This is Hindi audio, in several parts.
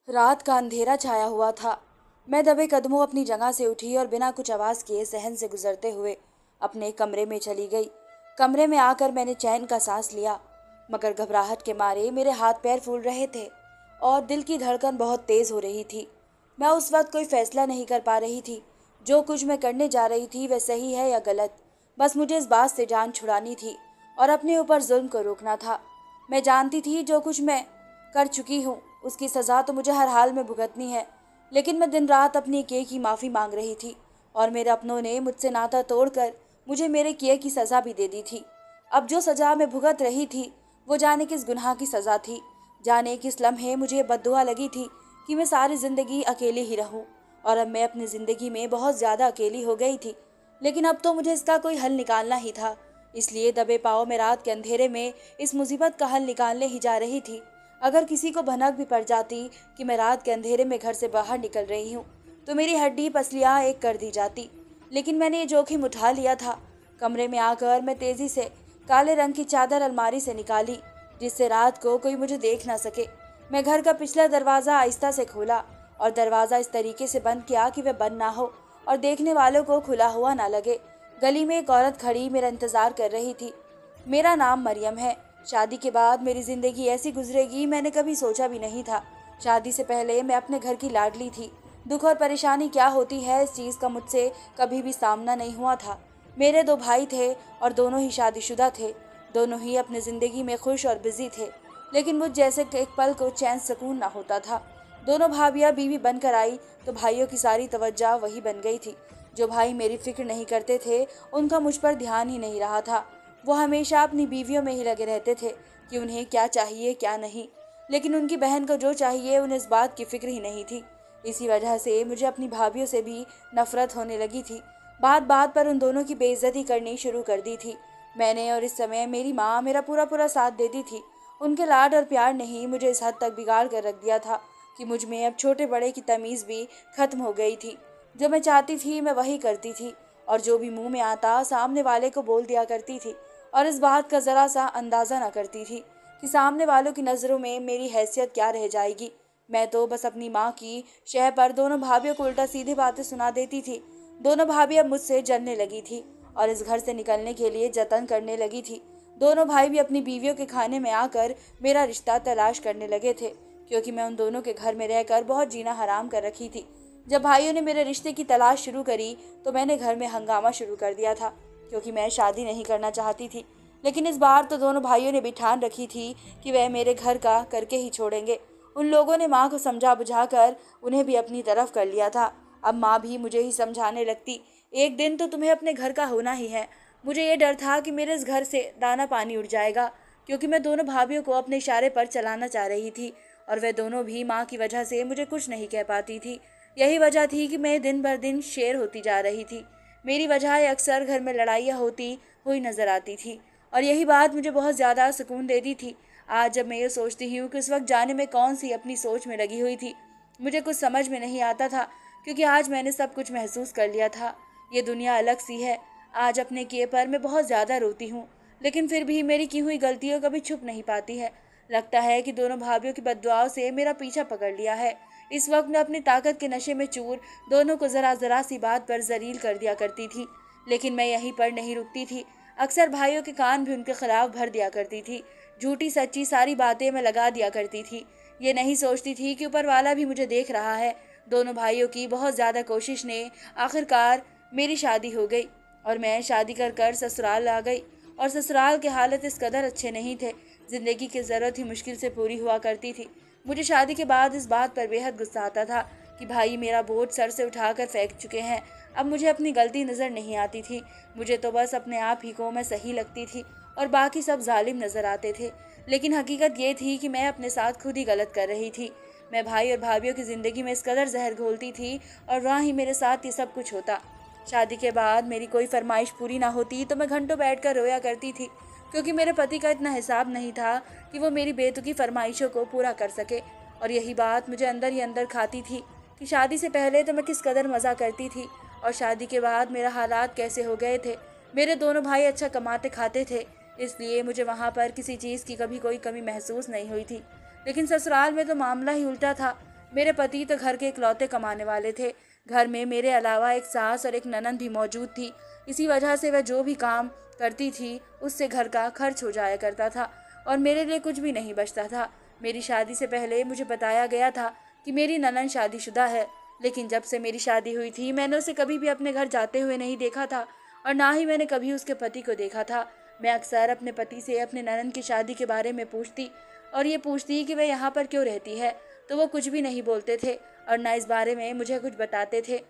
रात का अंधेरा छाया हुआ था। मैं दबे कदमों अपनी जगह से उठी और बिना कुछ आवाज किए सहन से गुजरते हुए अपने कमरे में चली गई। कमरे में आकर मैंने चैन का सांस लिया, मगर घबराहट के मारे मेरे हाथ पैर फूल रहे थे और दिल की धड़कन बहुत तेज हो रही थी। मैं उस वक्त कोई फैसला नहीं कर पा रही थी। जो कुछ मैं करने जा रही थी वह सही है या गलत, बस मुझे इस बात से जान छुड़ानी थी और अपने ऊपर जुल्म को रोकना था। मैं जानती थी जो कुछ मैं कर चुकी हूँ उसकी सज़ा तो मुझे हर हाल में भुगतनी है, लेकिन मैं दिन रात अपने किए की माफ़ी मांग रही थी और मेरे अपनों ने मुझसे नाता तोड़कर मुझे मेरे किए की सज़ा भी दे दी थी। अब जो सज़ा मैं भुगत रही थी वो जाने किस गुनाह की सज़ा थी। जाने किस लम्हे मुझे बद्दुआ लगी थी कि मैं सारी ज़िंदगी अकेली ही रहूं, और अब मैं अपनी ज़िंदगी में बहुत ज़्यादा अकेली हो गई थी। लेकिन अब तो मुझे इसका कोई हल निकालना ही था। इसलिए दबे पाँव में रात के अंधेरे में इस मुसीबत का हल निकालने ही जा रही थी। अगर किसी को भनक भी पड़ जाती कि मैं रात के अंधेरे में घर से बाहर निकल रही हूँ तो मेरी हड्डी पसलियाँ एक कर दी जाती, लेकिन मैंने ये जोखिम उठा लिया था। कमरे में आकर मैं तेजी से काले रंग की चादर अलमारी से निकाली, जिससे रात को कोई मुझे देख ना सके। मैं घर का पिछला दरवाज़ा आहिस्ता से खोला और दरवाज़ा इस तरीके से बंद किया कि वह बंद ना हो और देखने वालों को खुला हुआ ना लगे। गली में एक औरत खड़ी मेरा इंतज़ार कर रही थी। मेरा नाम मरियम है। शादी के बाद मेरी ज़िंदगी ऐसी गुजरेगी मैंने कभी सोचा भी नहीं था। शादी से पहले मैं अपने घर की लाडली थी। दुख और परेशानी क्या होती है इस चीज़ का मुझसे कभी भी सामना नहीं हुआ था। मेरे दो भाई थे और दोनों ही शादीशुदा थे। दोनों ही अपनी ज़िंदगी में खुश और बिजी थे, लेकिन मुझ जैसे के एक पल को चैन सुकून ना होता था। दोनों भाभियाँ बीवी बनकर आई तो भाइयों की सारी तवज्जो वही बन गई थी। जो भाई मेरी फिक्र नहीं करते थे उनका मुझ पर ध्यान ही नहीं रहा था। वो हमेशा अपनी बीवियों में ही लगे रहते थे कि उन्हें क्या चाहिए क्या नहीं, लेकिन उनकी बहन को जो चाहिए उन्हें इस बात की फिक्र ही नहीं थी। इसी वजह से मुझे अपनी भाभियों से भी नफरत होने लगी थी। बात बात पर उन दोनों की बेइज्जती करनी शुरू कर दी थी मैंने, और इस समय मेरी माँ मेरा पूरा पूरा साथ देती थी। उनके लाड और प्यार ने ही मुझे इस हद तक बिगाड़ कर रख दिया था कि मुझ में अब छोटे बड़े की तमीज़ भी खत्म हो गई थी। जो मैं चाहती थी मैं वही करती थी और जो भी मुंह में आता सामने वाले को बोल दिया करती थी, और इस बात का ज़रा सा अंदाज़ा न करती थी कि सामने वालों की नज़रों में मेरी हैसियत क्या रह जाएगी। मैं तो बस अपनी माँ की शह पर दोनों भाभियों को उल्टा सीधी बातें सुना देती थी। दोनों भाभी अब मुझसे जलने लगी थी और इस घर से निकलने के लिए जतन करने लगी थी। दोनों भाई भी अपनी बीवियों के खाने में आकर मेरा रिश्ता तलाश करने लगे थे, क्योंकि मैं उन दोनों के घर में रहकर बहुत जीना हराम कर रखी थी। जब भाइयों ने मेरे रिश्ते की तलाश शुरू करी तो मैंने घर में हंगामा शुरू कर दिया था, क्योंकि मैं शादी नहीं करना चाहती थी। लेकिन इस बार तो दोनों भाइयों ने भी ठान रखी थी कि वह मेरे घर का करके ही छोड़ेंगे। उन लोगों ने माँ को समझा बुझाकर उन्हें भी अपनी तरफ कर लिया था। अब माँ भी मुझे ही समझाने लगती, एक दिन तो तुम्हें अपने घर का होना ही है। मुझे ये डर था कि मेरे इस घर से दाना पानी उड़ जाएगा, क्योंकि मैं दोनों भाभियों को अपने इशारे पर चलाना चाह रही थी और वह दोनों भी माँ की वजह से मुझे कुछ नहीं कह पाती थी। यही वजह थी कि मैं दिन भर दिन शेर होती जा रही थी। मेरी वजह अक्सर घर में लड़ाइयाँ होती हुई नजर आती थी और यही बात मुझे बहुत ज़्यादा सुकून देती थी। आज जब मैं ये सोचती हूँ कि उस वक्त जाने में कौन सी अपनी सोच में लगी हुई थी, मुझे कुछ समझ में नहीं आता था, क्योंकि आज मैंने सब कुछ महसूस कर लिया था। ये दुनिया अलग सी है। आज अपने किए पर मैं बहुत ज़्यादा रोती हूँ, लेकिन फिर भी मेरी की हुई गलतियों कभी छुप नहीं पाती है। लगता है कि दोनों भाभियों की बददुआओं से मेरा पीछा पकड़ लिया है। इस वक्त मैं अपनी ताकत के नशे में चूर दोनों को ज़रा ज़रा सी बात पर जलील कर दिया करती थी, लेकिन मैं यहीं पर नहीं रुकती थी। अक्सर भाइयों के कान भी उनके खिलाफ भर दिया करती थी। झूठी सच्ची सारी बातें मैं लगा दिया करती थी। ये नहीं सोचती थी कि ऊपर वाला भी मुझे देख रहा है। दोनों भाइयों की बहुत ज़्यादा कोशिश ने आखिरकार मेरी शादी हो गई और मैं शादी कर कर ससुराल आ गई। और ससुराल के हालत इस कदर अच्छे नहीं थे। ज़िंदगी की ज़रूरत ही मुश्किल से पूरी हुआ करती थी। मुझे शादी के बाद इस बात पर बेहद गुस्सा आता था कि भाई मेरा बोझ सर से उठाकर फेंक चुके हैं। अब मुझे अपनी गलती नज़र नहीं आती थी। मुझे तो बस अपने आप ही को मैं सही लगती थी और बाकी सब जालिम नज़र आते थे। लेकिन हकीकत ये थी कि मैं अपने साथ खुद ही गलत कर रही थी। मैं भाई और भाभियों की ज़िंदगी में इस कदर जहर घोलती थी और वहाँ ही मेरे साथ ये सब कुछ होता। शादी के बाद मेरी कोई फरमाइश पूरी ना होती तो मैं घंटों बैठकर रोया करती थी, क्योंकि मेरे पति का इतना हिसाब नहीं था कि वो मेरी बेतुकी फरमाइशों को पूरा कर सके। और यही बात मुझे अंदर ही अंदर खाती थी कि शादी से पहले तो मैं किस कदर मज़ा करती थी और शादी के बाद मेरा हालात कैसे हो गए थे। मेरे दोनों भाई अच्छा कमाते खाते थे, इसलिए मुझे वहाँ पर किसी चीज़ की कभी कोई कमी महसूस नहीं हुई थी। लेकिन ससुराल में तो मामला ही उल्टा था। मेरे पति तो घर के इकलौते कमाने वाले थे। घर में मेरे अलावा एक सास और एक ननंद भी मौजूद थी। इसी वजह से वह जो भी काम करती थी उससे घर का खर्च हो जाया करता था और मेरे लिए कुछ भी नहीं बचता था। मेरी शादी से पहले मुझे बताया गया था कि मेरी ननंद शादीशुदा है, लेकिन जब से मेरी शादी हुई थी मैंने उसे कभी भी अपने घर जाते हुए नहीं देखा था और ना ही मैंने कभी उसके पति को देखा था। मैं अक्सर अपने पति से अपने ननंद की शादी के बारे में पूछती और ये पूछती कि वह यहाँ पर क्यों रहती है, तो वो कुछ भी नहीं बोलते थे और ना इस बारे में मुझे कुछ बताते थे।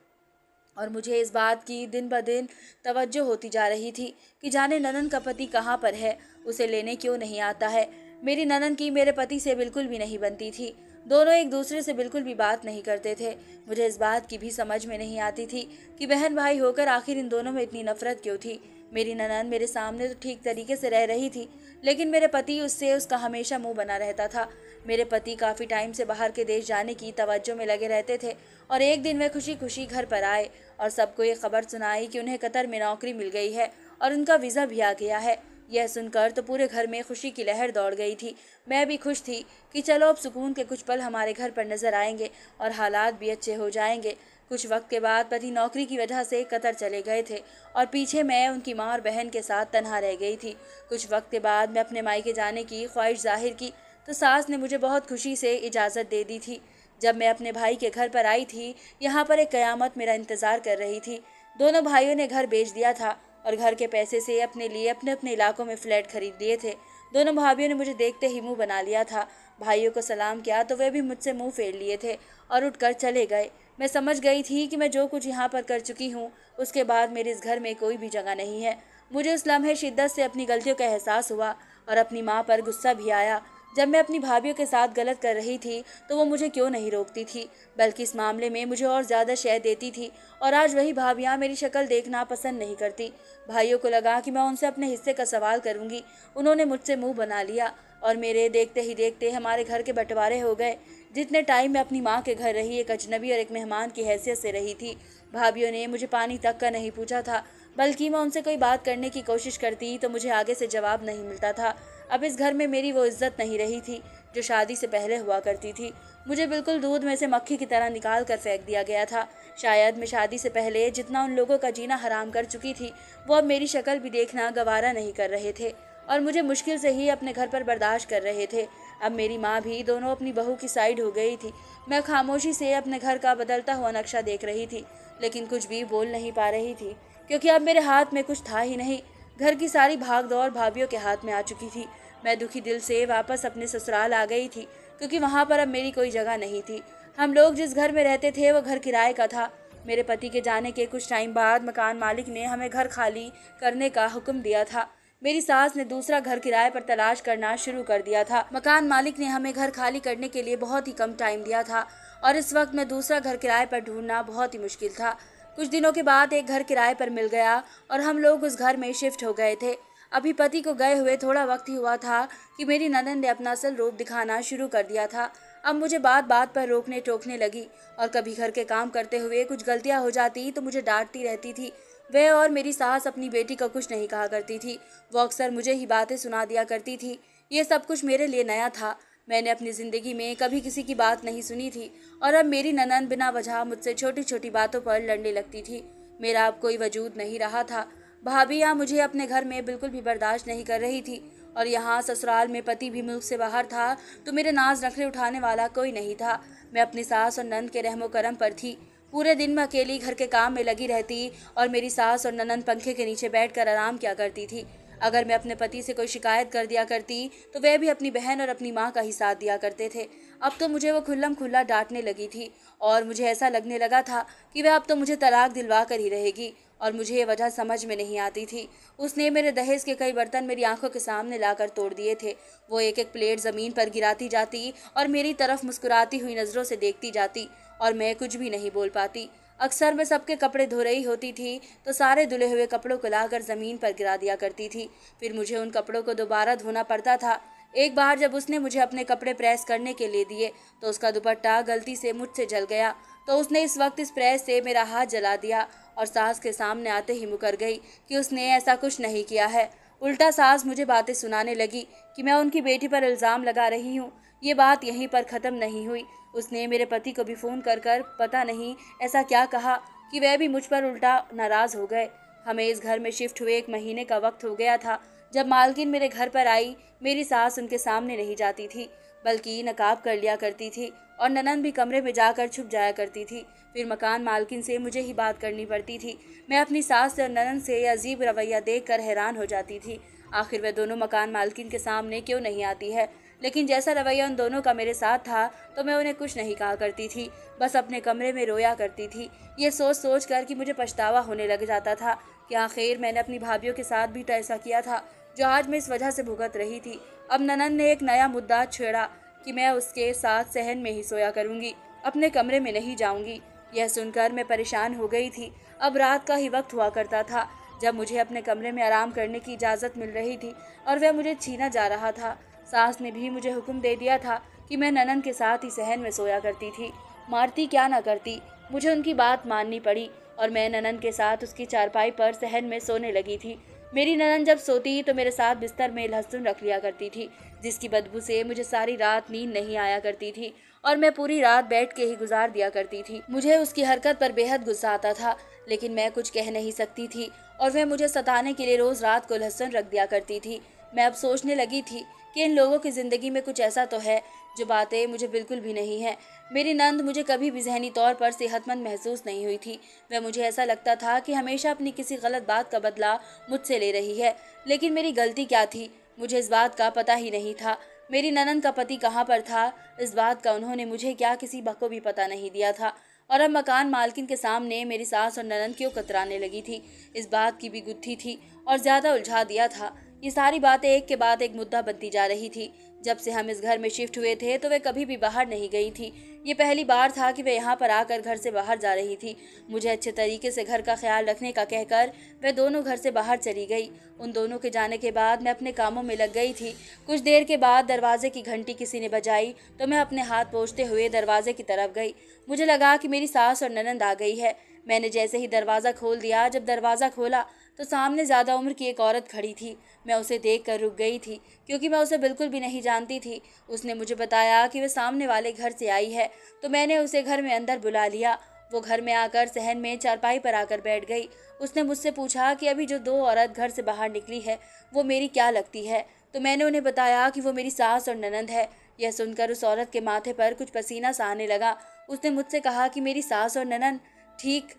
और मुझे इस बात की दिन ब दिन तवज्जो होती जा रही थी कि जाने ननंद का पति कहाँ पर है, उसे लेने क्यों नहीं आता है। मेरी ननंद की मेरे पति से बिल्कुल भी नहीं बनती थी। दोनों एक दूसरे से बिल्कुल भी बात नहीं करते थे। मुझे इस बात की भी समझ में नहीं आती थी कि बहन भाई होकर आखिर इन दोनों में इतनी नफरत क्यों थी। मेरी ननंद मेरे सामने तो ठीक तरीके से रह रही थी, लेकिन मेरे पति उसका हमेशा मुंह बना रहता था। मेरे पति काफ़ी टाइम से बाहर के देश जाने की तवज्जो में लगे रहते थे और एक दिन वे खुशी खुशी घर पर आए और सबको ये खबर सुनाई कि उन्हें कतर में नौकरी मिल गई है और उनका वीज़ा भी आ गया है। यह सुनकर तो पूरे घर में खुशी की लहर दौड़ गई थी। मैं भी खुश थी कि चलो अब सुकून के कुछ पल हमारे घर पर नजर आएंगे और हालात भी अच्छे हो जाएंगे। कुछ वक्त के बाद पति नौकरी की वजह से कतर चले गए थे और पीछे मैं उनकी माँ और बहन के साथ तनहा रह गई थी। कुछ वक्त के बाद मैं अपने मायके जाने की ख्वाहिश जाहिर की तो सास ने मुझे बहुत खुशी से इजाज़त दे दी थी। जब मैं अपने भाई के घर पर आई थी, यहाँ पर एक कयामत मेरा इंतज़ार कर रही थी। दोनों भाइयों ने घर बेच दिया था और घर के पैसे से अपने लिए अपने अपने इलाकों में फ्लैट खरीद लिए थे। दोनों भाभियों ने मुझे देखते ही मुंह बना लिया था। भाइयों को सलाम किया तो वे भी मुझसे मुंह फेर लिए थे और उठकर चले गए। मैं समझ गई थी कि मैं जो कुछ यहाँ पर कर चुकी हूँ उसके बाद मेरे इस घर में कोई भी जगह नहीं है। मुझे उस लम्हे शिद्दत से अपनी गलतियों का एहसास हुआ और अपनी माँ पर गुस्सा भी आया। जब मैं अपनी भाभियों के साथ गलत कर रही थी तो वो मुझे क्यों नहीं रोकती थी, बल्कि इस मामले में मुझे और ज़्यादा शय देती थी। और आज वही भाभियाँ मेरी शक्ल देखना पसंद नहीं करती। भाइयों को लगा कि मैं उनसे अपने हिस्से का सवाल करूँगी। उन्होंने मुझसे मुंह बना लिया और मेरे देखते ही देखते हमारे घर के बंटवारे हो गए। जितने टाइम मैं अपनी माँ के घर रही एक अजनबी और एक मेहमान की हैसियत से रही थी। भाभियों ने मुझे पानी तक का नहीं पूछा था, बल्कि मैं उनसे कोई बात करने की कोशिश करती तो मुझे आगे से जवाब नहीं मिलता था। अब इस घर में मेरी वो इज्जत नहीं रही थी जो शादी से पहले हुआ करती थी। मुझे बिल्कुल दूध में से मक्खी की तरह निकाल कर फेंक दिया गया था। शायद मैं शादी से पहले जितना उन लोगों का जीना हराम कर चुकी थी, वो अब मेरी शक्ल भी देखना गवारा नहीं कर रहे थे और मुझे मुश्किल से ही अपने घर पर बर्दाश्त कर रहे थे। अब मेरी माँ भी दोनों अपनी बहू की साइड हो गई थी। मैं खामोशी से अपने घर का बदलता हुआ नक्शा देख रही थी, लेकिन कुछ भी बोल नहीं पा रही थी, क्योंकि अब मेरे हाथ में कुछ था ही नहीं। घर की सारी भाग दौड़ भाभियों के हाथ में आ चुकी थी। मैं दुखी दिल से वापस अपने ससुराल आ गई थी, क्योंकि वहाँ पर अब मेरी कोई जगह नहीं थी। हम लोग जिस घर में रहते थे वो घर किराए का था। मेरे पति के जाने के कुछ टाइम बाद मकान मालिक ने हमें घर खाली करने का हुक्म दिया था। मेरी सास ने दूसरा घर किराए पर तलाश करना शुरू कर दिया था। मकान मालिक ने हमें घर खाली करने के लिए बहुत ही कम टाइम दिया था और इस वक्त में दूसरा घर किराए पर ढूंढना बहुत ही मुश्किल था। कुछ दिनों के बाद एक घर किराए पर मिल गया और हम लोग उस घर में शिफ्ट हो गए थे। अभी पति को गए हुए थोड़ा वक्त ही हुआ था कि मेरी ननद ने अपना असल रूप दिखाना शुरू कर दिया था। अब मुझे बात बात पर रोकने टोकने लगी और कभी घर के काम करते हुए कुछ गलतियां हो जाती तो मुझे डांटती रहती थी। वह और मेरी सास अपनी बेटी को कुछ नहीं कहा करती थी। वो अक्सर मुझे ही बातें सुना दिया करती थी। ये सब कुछ मेरे लिए नया था। मैंने अपनी ज़िंदगी में कभी किसी की बात नहीं सुनी थी और अब मेरी ननद बिना वजह मुझसे छोटी छोटी बातों पर लड़ने लगती थी। मेरा अब कोई वजूद नहीं रहा था। भाभियाँ मुझे अपने घर में बिल्कुल भी बर्दाश्त नहीं कर रही थी और यहाँ ससुराल में पति भी मुल्क से बाहर था तो मेरे नाज नखरे उठाने वाला कोई नहीं था। मैं अपनी सास और नंद के रहमो करम पर थी। पूरे दिन मैं अकेली घर के काम में लगी रहती और मेरी सास और ननद पंखे के नीचे बैठकर आराम किया करती थी। अगर मैं अपने पति से कोई शिकायत कर दिया करती तो वह भी अपनी बहन और अपनी माँ का ही साथ दिया करते थे। अब तो मुझे वो खुल्लम खुल्ला डांटने लगी थी और मुझे ऐसा लगने लगा था कि वह अब तो मुझे तलाक दिलवा कर ही रहेगी और मुझे ये वजह समझ में नहीं आती थी। उसने मेरे दहेज के कई बर्तन मेरी आंखों के सामने लाकर तोड़ दिए थे। वो एक एक प्लेट ज़मीन पर गिराती जाती और मेरी तरफ मुस्कुराती हुई नज़रों से देखती जाती और मैं कुछ भी नहीं बोल पाती। अक्सर मैं सबके कपड़े धो रही होती थी तो सारे धुले हुए कपड़ों को लाकर ज़मीन पर गिरा दिया करती थी। फिर मुझे उन कपड़ों को दोबारा धोना पड़ता था। एक बार जब उसने मुझे अपने कपड़े प्रेस करने के लिए दिए तो उसका दुपट्टा गलती से मुझसे जल गया तो उसने इस वक्त इस प्रेस से मेरा हाथ जला दिया और सास के सामने आते ही मुकर गई कि उसने ऐसा कुछ नहीं किया है। उल्टा सास मुझे बातें सुनाने लगी कि मैं उनकी बेटी पर इल्ज़ाम लगा रही हूँ ये बात यहीं पर ख़त्म नहीं हुई। उसने मेरे पति को भी फ़ोन कर कर पता नहीं ऐसा क्या कहा कि वह भी मुझ पर उल्टा नाराज़ हो गए। हमें इस घर में शिफ्ट हुए 1 महीने का वक्त हो गया था। जब मालकिन मेरे घर पर आई, मेरी सास उनके सामने नहीं जाती थी, बल्कि नकाब कर लिया करती थी और ननंद भी कमरे में जाकर छुप जाया करती थी। फिर मकान मालकिन से मुझे ही बात करनी पड़ती थी। मैं अपनी सास और ननंद से यह अजीब रवैया देखकर हैरान हो जाती थी। आखिर वह दोनों मकान मालकिन के सामने क्यों नहीं आती है? लेकिन जैसा रवैया उन दोनों का मेरे साथ था, तो मैं उन्हें कुछ नहीं कहा करती थी, बस अपने कमरे में रोया करती थी। ये सोच सोच कर कि मुझे पछतावा होने लग जाता था कि आखिर मैंने अपनी भाभीियों के साथ भी तो ऐसा किया था, जो आज मैं इस वजह से भुगत रही थी। अब ननंद ने एक नया मुद्दा छेड़ा कि मैं उसके साथ सहन में ही सोया करूंगी, अपने कमरे में नहीं जाऊंगी। यह सुनकर मैं परेशान हो गई थी। अब रात का ही वक्त हुआ करता था जब मुझे अपने कमरे में आराम करने की इजाज़त मिल रही थी और वह मुझे छीना जा रहा था। सास ने भी मुझे हुक्म दे दिया था कि मैं ननंद के साथ ही सहन में सोया करती थी। मारती क्या ना करती, मुझे उनकी बात माननी पड़ी और मैं ननंद के साथ उसकी चारपाई पर सहन में सोने लगी थी। मेरी ननंद जब सोती तो मेरे साथ बिस्तर में लहसुन रख लिया करती थी, जिसकी बदबू से मुझे सारी रात नींद नहीं आया करती थी और मैं पूरी रात बैठ के ही गुजार दिया करती थी। मुझे उसकी हरकत पर बेहद गुस्सा आता था, लेकिन मैं कुछ कह नहीं सकती थी और वह मुझे सताने के लिए रोज़ रात को लहसुन रख दिया करती थी। मैं अब सोचने लगी थी कि इन लोगों की ज़िंदगी में कुछ ऐसा तो है जो बातें मुझे बिल्कुल भी नहीं है। मेरी नंद मुझे कभी भी ज़हनी तौर पर सेहतमंद महसूस नहीं हुई थी। वह मुझे ऐसा लगता था कि हमेशा अपनी किसी गलत बात का बदला मुझसे ले रही है। लेकिन मेरी गलती क्या थी, मुझे इस बात का पता ही नहीं था। मेरी ननंद का पति कहाँ पर था, इस बात का उन्होंने मुझे क्या किसी को भी पता नहीं दिया था। और अब मकान मालकिन के सामने मेरी सास और ननंद क्यों कतराने लगी थी, इस बात की भी गुत्थी थी और ज़्यादा उलझा दिया था। ये सारी बातें एक के बाद एक मुद्दा बनती जा रही थी। जब से हम इस घर में शिफ्ट हुए थे तो वे कभी भी बाहर नहीं गई थी। ये पहली बार था कि वे यहाँ पर आकर घर से बाहर जा रही थी। मुझे अच्छे तरीके से घर का ख्याल रखने का कहकर वे दोनों घर से बाहर चली गई। उन दोनों के जाने के बाद मैं अपने कामों में लग गई थी। कुछ देर के बाद दरवाजे की घंटी किसी ने बजाई तो मैं अपने हाथ पोंछते हुए दरवाजे की तरफ गई। मुझे लगा कि मेरी सास और ननंद आ गई है। मैंने जैसे ही दरवाज़ा खोल दिया, जब दरवाज़ा खोला तो सामने ज़्यादा उम्र की एक औरत खड़ी थी। मैं उसे देखकर रुक गई थी, क्योंकि मैं उसे बिल्कुल भी नहीं जानती थी। उसने मुझे बताया कि वह सामने वाले घर से आई है, तो मैंने उसे घर में अंदर बुला लिया। वो घर में आकर सहन में चारपाई पर आकर बैठ गई। उसने मुझसे पूछा कि अभी जो 2 औरत घर से बाहर निकली है वो मेरी क्या लगती है, तो मैंने उन्हें बताया कि वो मेरी सास और ननंद है। यह सुनकर उस औरत के माथे पर कुछ पसीना सा आने लगा। उसने मुझसे कहा कि मेरी सास और ननंद ठीक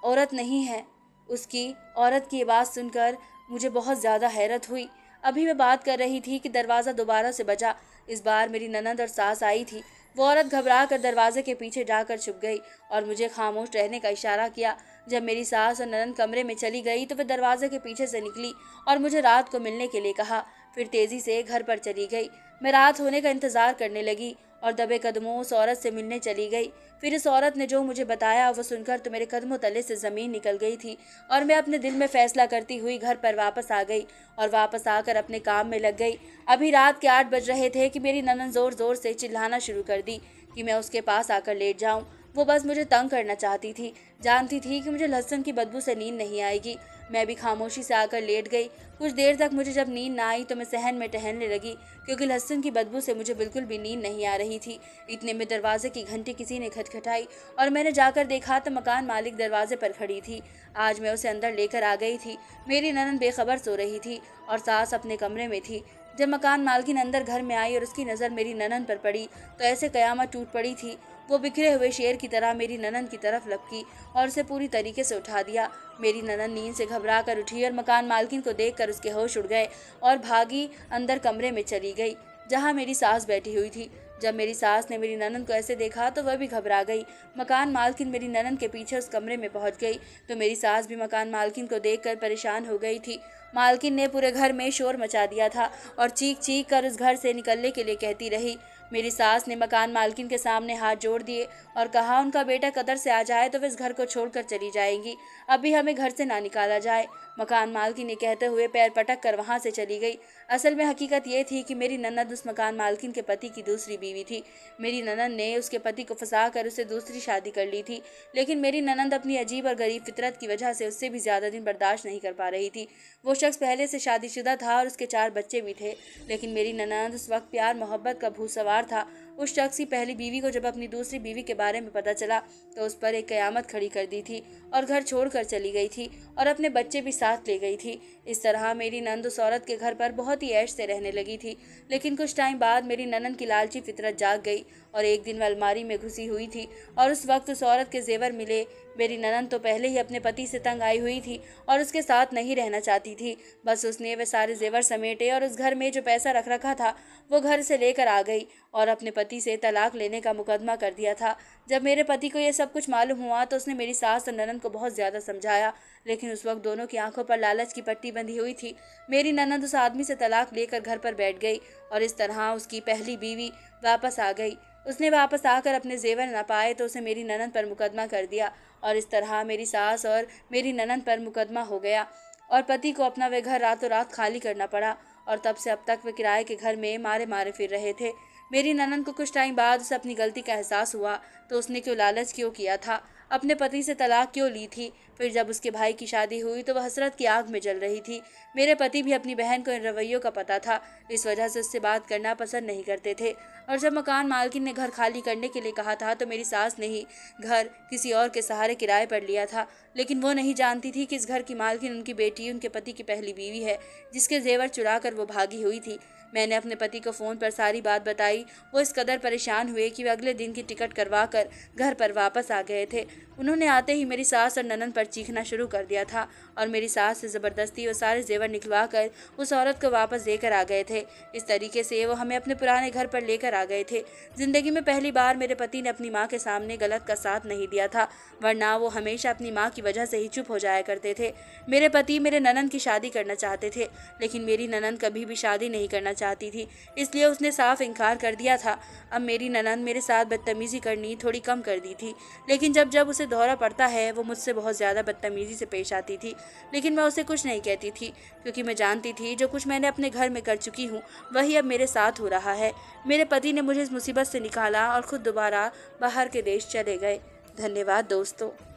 औरत नहीं है। उसकी औरत की आवाज़ सुनकर मुझे बहुत ज़्यादा हैरत हुई। अभी मैं बात कर रही थी कि दरवाज़ा दोबारा से बजा। इस बार मेरी ननंद और सास आई थी। वो औरत घबरा कर दरवाजे के पीछे जाकर छुप गई और मुझे खामोश रहने का इशारा किया। जब मेरी सास और ननंद कमरे में चली गई तो वे दरवाजे के पीछे से निकली और मुझे रात को मिलने के लिए कहा। फिर तेज़ी से घर पर चली गई। मैं रात होने का इंतज़ार करने लगी और दबे कदमों उस औरत से मिलने चली गई। फिर इस औरत ने जो मुझे बताया वो सुनकर तो मेरे कदमों तले से ज़मीन निकल गई थी और मैं अपने दिल में फैसला करती हुई घर पर वापस आ गई और वापस आकर अपने काम में लग गई। अभी रात के 8 बज रहे थे कि मेरी ननंद ज़ोर ज़ोर से चिल्लाना शुरू कर दी कि मैं उसके पास आकर लेट जाऊं। वो बस मुझे तंग करना चाहती थी। जानती थी कि मुझे लहसुन की बदबू से नींद नहीं आएगी। मैं भी खामोशी से आकर लेट गई। कुछ देर तक मुझे जब नींद ना आई तो मैं सहन में टहलने लगी, क्योंकि लहसुन की बदबू से मुझे बिल्कुल भी नींद नहीं आ रही थी। इतने में दरवाजे की घंटी किसी ने खटखटाई और मैंने जाकर देखा तो मकान मालिक दरवाजे पर खड़ी थी। आज मैं उसे अंदर लेकर आ गई थी। मेरी ननंद बेखबर सो रही थी और सास अपने कमरे में थी। जब मकान मालकिन अंदर घर में आई और उसकी नज़र मेरी ननंद पर पड़ी तो ऐसे कयामत टूट पड़ी थी। वो बिखरे हुए शेर की तरह मेरी ननंद की तरफ लपकी और उसे पूरी तरीके से उठा दिया। मेरी ननंद नींद से घबरा कर उठी और मकान मालकिन को देखकर उसके होश उड़ गए और भागी अंदर कमरे में चली गई, जहाँ मेरी सास बैठी हुई थी। जब मेरी सास ने मेरी ननंद को ऐसे देखा तो वह भी घबरा गई। मकान मालकिन मेरी ननंद के पीछे उस कमरे में पहुंच गई तो मेरी सास भी मकान मालकिन को देखकर परेशान हो गई थी। मालकिन ने पूरे घर में शोर मचा दिया था और चीख चीख कर उस घर से निकलने के लिए कहती रही। मेरी सास ने मकान मालकिन के सामने हाथ जोड़ दिए और कहा उनका बेटा कदर से आ जाए तो वे इस घर को छोड़कर चली जाएंगी। अभी हमें घर से ना निकाला जाए। मकान मालकिन ने कहते हुए पैर पटक कर वहां से चली गई। असल में हकीकत ये थी कि मेरी ननद उस मकान मालकिन के पति की दूसरी बीवी थी। मेरी ननद ने उसके पति को फंसा कर उससे दूसरी शादी कर ली थी, लेकिन मेरी ननद अपनी अजीब और गरीब फितरत की वजह से उससे भी ज्यादा दिन बर्दाश्त नहीं कर पा रही थी। वो शख्स पहले से शादीशुदा था और उसके 4 बच्चे भी थे, लेकिन मेरी ननद उस वक्त प्यार मोहब्बत का भूत सवार था। उस शख्स की पहली बीवी को जब अपनी दूसरी बीवी के बारे में पता चला तो उस पर एक कयामत खड़ी कर दी थी और घर छोड़कर चली गई थी और अपने बच्चे भी साथ ले गई थी। इस तरह मेरी नंद उस औरत के घर पर बहुत ही ऐश से रहने लगी थी। लेकिन कुछ टाइम बाद मेरी ननद की लालची फितरत जाग गई और एक दिन वह अलमारी में घुसी हुई थी और उस वक्त उस औरत के जेवर मिले। मेरी ननद तो पहले ही अपने पति से तंग आई हुई थी और उसके साथ नहीं रहना चाहती थी। बस उसने वे सारे जेवर समेटे और उस घर में जो पैसा रख रखा था वो घर से लेकर आ गई और अपने पति से तलाक लेने का मुकदमा कर दिया था। जब मेरे पति को ये सब कुछ मालूम हुआ तो उसने मेरी सास और ननद को बहुत ज़्यादा समझाया, लेकिन उस वक्त दोनों की आंखों पर लालच की पट्टी बंधी हुई थी। मेरी ननद उस आदमी से तलाक लेकर घर पर बैठ गई और इस तरह उसकी पहली बीवी वापस आ गई। उसने वापस आकर अपने जेवर न पाए तो उसे मेरी ननद पर मुकदमा कर दिया और इस तरह मेरी सास और मेरी ननद पर मुकदमा हो गया और पति को अपना वे घर रातों रात खाली करना पड़ा और तब से अब तक वे किराए के घर में मारे मारे फिर रहे थे। मेरी ननद को कुछ टाइम बाद उसे अपनी गलती का एहसास हुआ तो उसने लालच क्यों किया था, अपने पति से तलाक क्यों ली थी। फिर जब उसके भाई की शादी हुई तो वह हसरत की आग में जल रही थी। मेरे पति भी अपनी बहन को इन रवैयों का पता था, इस वजह से उससे बात करना पसंद नहीं करते थे। और जब मकान मालकिन ने घर खाली करने के लिए कहा था तो मेरी सास ने ही घर किसी और के सहारे किराए पर लिया था, लेकिन वो नहीं जानती थी कि इस घर की मालकिन उनकी बेटी उनके पति की पहली बीवी है, जिसके जेवर चुरा कर वो भागी हुई थी। मैंने अपने पति को फ़ोन पर सारी बात बताई। वो इस कदर परेशान हुए कि वे अगले दिन की टिकट करवा कर घर पर वापस आ गए थे। उन्होंने आते ही मेरी सास और ननद पर चीखना शुरू कर दिया था और मेरी सास से ज़बरदस्ती वो सारे जेवर निकलवा कर उस औरत को वापस देकर आ गए थे। इस तरीके से वो हमें अपने पुराने घर पर लेकर आ गए थे। ज़िंदगी में पहली बार मेरे पति ने अपनी माँ के सामने गलत का साथ नहीं दिया था, वरना वो हमेशा अपनी माँ की वजह से ही चुप हो जाया करते थे। मेरे पति मेरे ननद की शादी करना चाहते थे, लेकिन मेरी ननद कभी भी शादी नहीं करना चाहती थी, इसलिए उसने साफ इनकार कर दिया था। अब मेरी ननद मेरे साथ बदतमीज़ी करनी थोड़ी कम कर दी थी, लेकिन जब जब उसे दौरा पड़ता है वो मुझसे बहुत ज़्यादा बदतमीज़ी से पेश आती थी। लेकिन मैं उसे कुछ नहीं कहती थी, क्योंकि मैं जानती थी जो कुछ मैंने अपने घर में कर चुकी हूँ वही अब मेरे साथ हो रहा है। मेरे पति ने मुझे इस मुसीबत से निकाला और खुद दोबारा बाहर के देश चले गए। धन्यवाद दोस्तों।